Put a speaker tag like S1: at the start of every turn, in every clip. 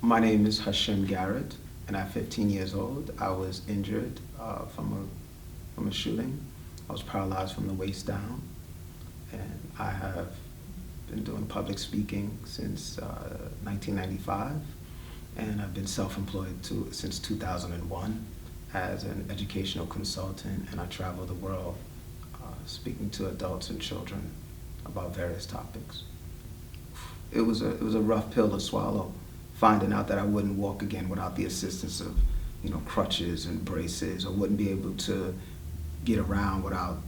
S1: My name is Hashim Garrett, and at 15 years old, I was injured from a shooting. I was paralyzed from the waist down, and I have been doing public speaking since 1995, and I've been self-employed since 2001 as an educational consultant, and I travel the world speaking to adults and children about various topics. It was a rough pill to swallow, finding out that I wouldn't walk again without the assistance of, crutches and braces, or wouldn't be able to get around without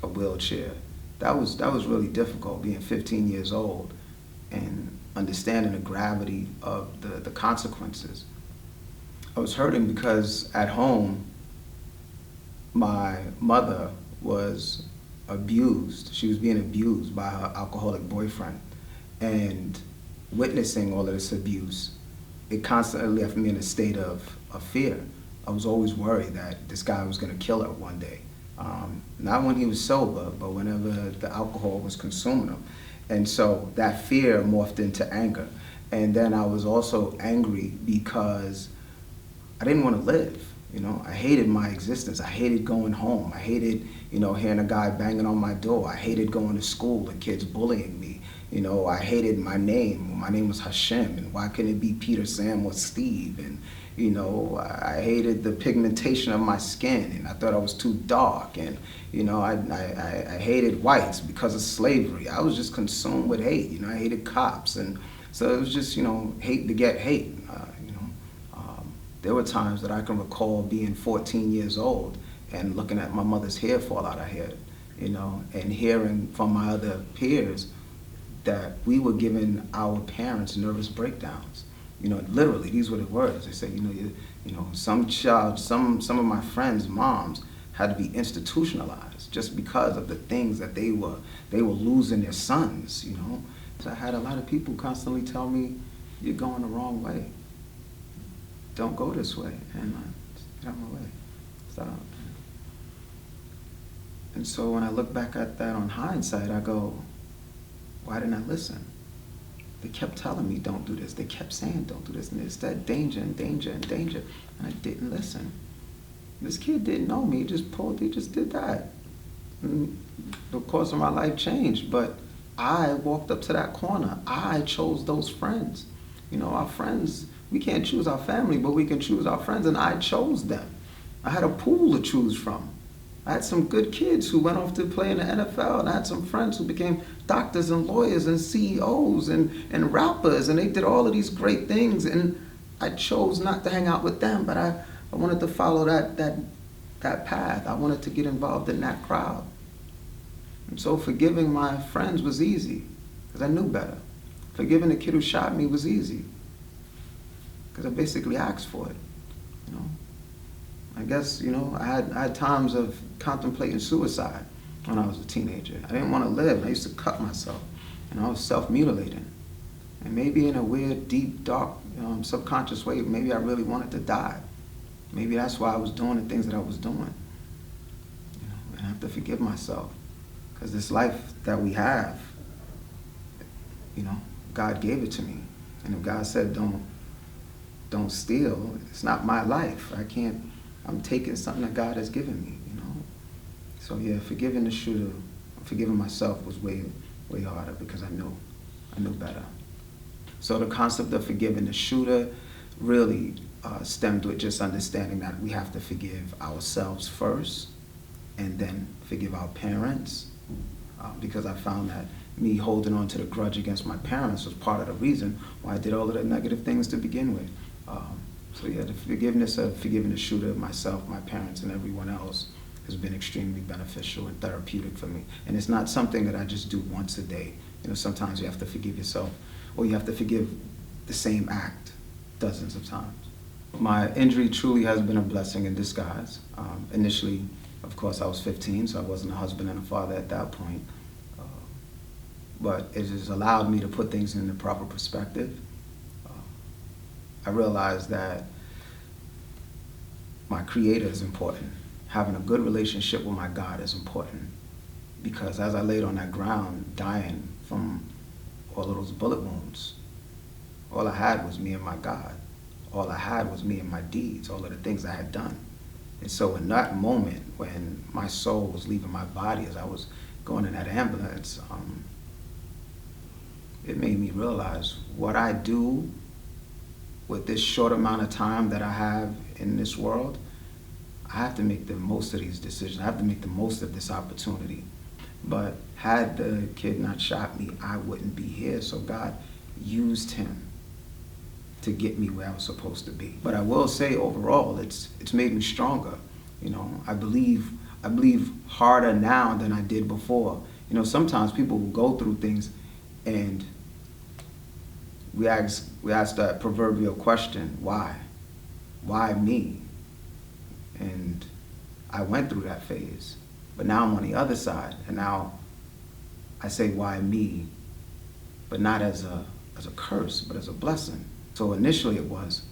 S1: a wheelchair. That was really difficult, being 15 years old and understanding the gravity of the consequences. I was hurting because at home, my mother was abused. She was being abused by her alcoholic boyfriend. And witnessing all of this abuse, it constantly left me in a state of fear. I was always worried that this guy was going to kill her one day. Not when he was sober, but whenever the alcohol was consuming him. And so that fear morphed into anger. And then I was also angry because I didn't want to live. I hated my existence. I hated going home. I hated, hearing a guy banging on my door. I hated going to school and kids bullying me. I hated my name. My name was Hashim, and why couldn't it be Peter, Sam, or Steve? And, I hated the pigmentation of my skin, and I thought I was too dark. And, I hated whites because of slavery. I was just consumed with hate. I hated cops. And so it was just, hate to get hate. There were times that I can recall being 14 years old and looking at my mother's hair fall out of her head, and hearing from my other peers that we were giving our parents nervous breakdowns. Literally, these were the words. They said, some of my friends' moms had to be institutionalized just because of the things that they were losing their sons. So I had a lot of people constantly tell me, "You're going the wrong way. Don't go this way." And get out of my way. Stop. And so when I look back at that on hindsight, I go, why didn't I listen? They kept telling me, don't do this. They kept saying, don't do this. And it's that danger and danger and danger. And I didn't listen. This kid didn't know me. He just did that. And the course of my life changed. But I walked up to that corner. I chose those friends. Our friends, we can't choose our family, but we can choose our friends. And I chose them. I had a pool to choose from. I had some good kids who went off to play in the NFL, and I had some friends who became doctors and lawyers and CEOs and rappers, and they did all of these great things, and I chose not to hang out with them, but I wanted to follow that path. I wanted to get involved in that crowd. And so forgiving my friends was easy, because I knew better. Forgiving the kid who shot me was easy, because I basically asked for it. I guess, I had times of contemplating suicide when I was a teenager. I didn't want to live. I used to cut myself, I was self-mutilating. And maybe in a weird, deep, dark, subconscious way, maybe I really wanted to die. Maybe that's why I was doing the things that I was doing. And I have to forgive myself, because this life that we have, God gave it to me. And if God said don't steal, it's not my life. I'm taking something that God has given me, So yeah, forgiving the shooter, forgiving myself was way harder, because I knew better. So the concept of forgiving the shooter really stemmed with just understanding that we have to forgive ourselves first, and then forgive our parents, because I found that me holding on to the grudge against my parents was part of the reason why I did all of the negative things to begin with. So yeah, the forgiveness of forgiving the shooter, myself, my parents, and everyone else has been extremely beneficial and therapeutic for me. And it's not something that I just do once a day. Sometimes you have to forgive yourself, or you have to forgive the same act dozens of times. My injury truly has been a blessing in disguise. Initially, of course, I was 15, so I wasn't a husband and a father at that point. But it has allowed me to put things in the proper perspective. I realized that my Creator is important. Having a good relationship with my God is important, because as I laid on that ground, dying from all of those bullet wounds, All I had was me and my God. All I had was me and my deeds, all of the things I had done. And so in that moment when my soul was leaving my body as I was going in that ambulance, it made me realize what I do with this short amount of time that I have in this world. I have to make the most of these decisions. I have to make the most of this opportunity. But had the kid not shot me, I wouldn't be here. So God used him to get me where I was supposed to be. But I will say overall, it's made me stronger. You know, I believe harder now than I did before. You know, sometimes people will go through things and we ask that proverbial question, why? Why me? And I went through that phase, but now I'm on the other side, and now I say, why me? But not as a curse, but as a blessing. So initially it was,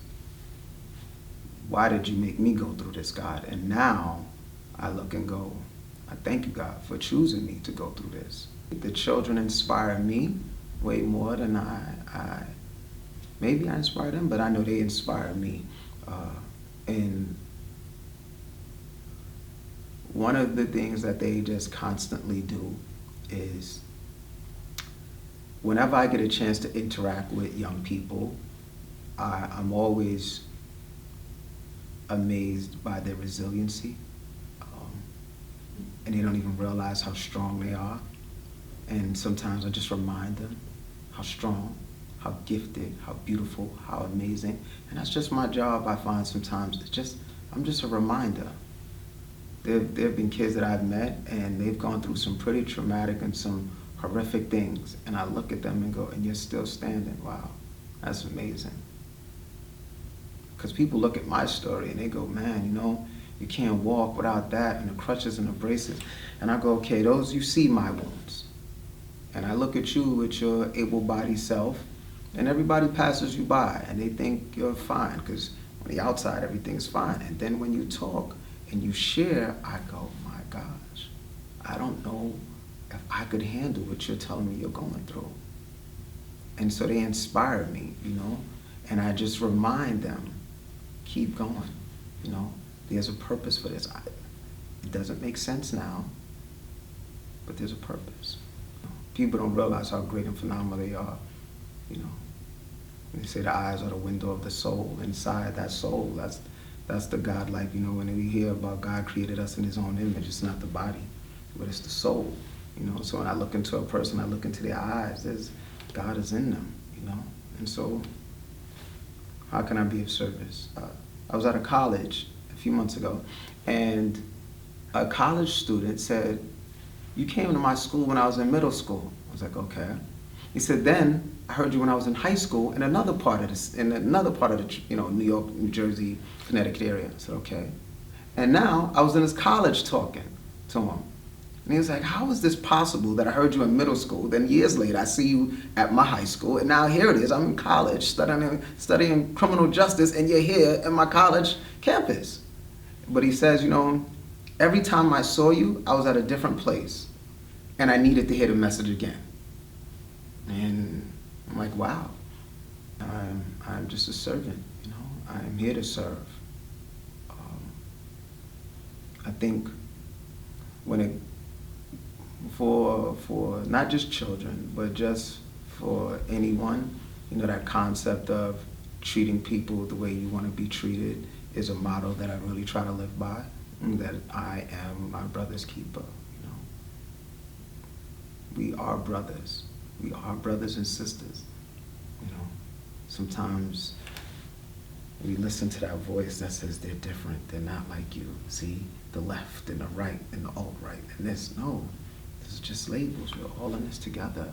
S1: why did you make me go through this, God? And now I look and go, I thank you, God, for choosing me to go through this. The children inspire me way more than maybe I inspire them, but I know they inspire me. And one of the things that they just constantly do is whenever I get a chance to interact with young people, I'm always amazed by their resiliency. And they don't even realize how strong they are. And sometimes I just remind them how strong, how gifted, how beautiful, how amazing. And that's just my job, I find sometimes. I'm just a reminder. There have been kids that I've met and they've gone through some pretty traumatic and some horrific things. And I look at them and go, and you're still standing. Wow, that's amazing. Because people look at my story and they go, man, you know, you can't walk without that and the crutches and the braces. And I go, okay, those, you see my wounds. And I look at you with your able-bodied self, and everybody passes you by and they think you're fine because on the outside everything's fine. And then when you talk and you share, I go, my gosh, I don't know if I could handle what you're telling me you're going through. And so they inspire me, you know, and I just remind them, keep going, you know, there's a purpose for this. It doesn't make sense now, but there's a purpose. People don't realize how great and phenomenal they are, you know. They say the eyes are the window of the soul. Inside that soul, that's the God-like, you know, when we hear about God created us in his own image, it's not the body, but it's the soul, you know. So when I look into a person, I look into their eyes, God is in them, you know. And so how can I be of service? I was at a college a few months ago, and a college student said, you came to my school when I was in middle school. I was like, okay. He said, then I heard you when I was in high school in another part of the, you know, New York, New Jersey, Connecticut area. I said, okay. And now I was in his college talking to him. And he was like, how is this possible that I heard you in middle school, then years later I see you at my high school, and now here it is, I'm in college studying criminal justice, and you're here at my college campus. But he says, you know, every time I saw you, I was at a different place, and I needed to hear the message again. And I'm like, wow, I'm just a servant, you know, I'm here to serve. I think for not just children, but just for anyone, you know, that concept of treating people the way you want to be treated is a motto that I really try to live by, and that I am my brother's keeper, you know. We are brothers. We are brothers and sisters, you know. Sometimes we listen to that voice that says they're different, they're not like you. See, the left and the right and the alt-right and this. No, this is just labels. We're all in this together.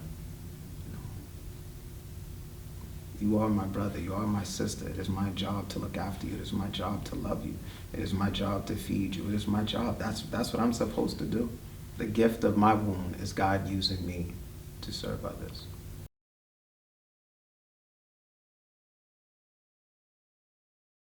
S1: You are my brother, you are my sister. It is my job to look after you. It is my job to love you. It is my job to feed you. It is my job. That's what I'm supposed to do. The gift of my wound is God using me to serve others.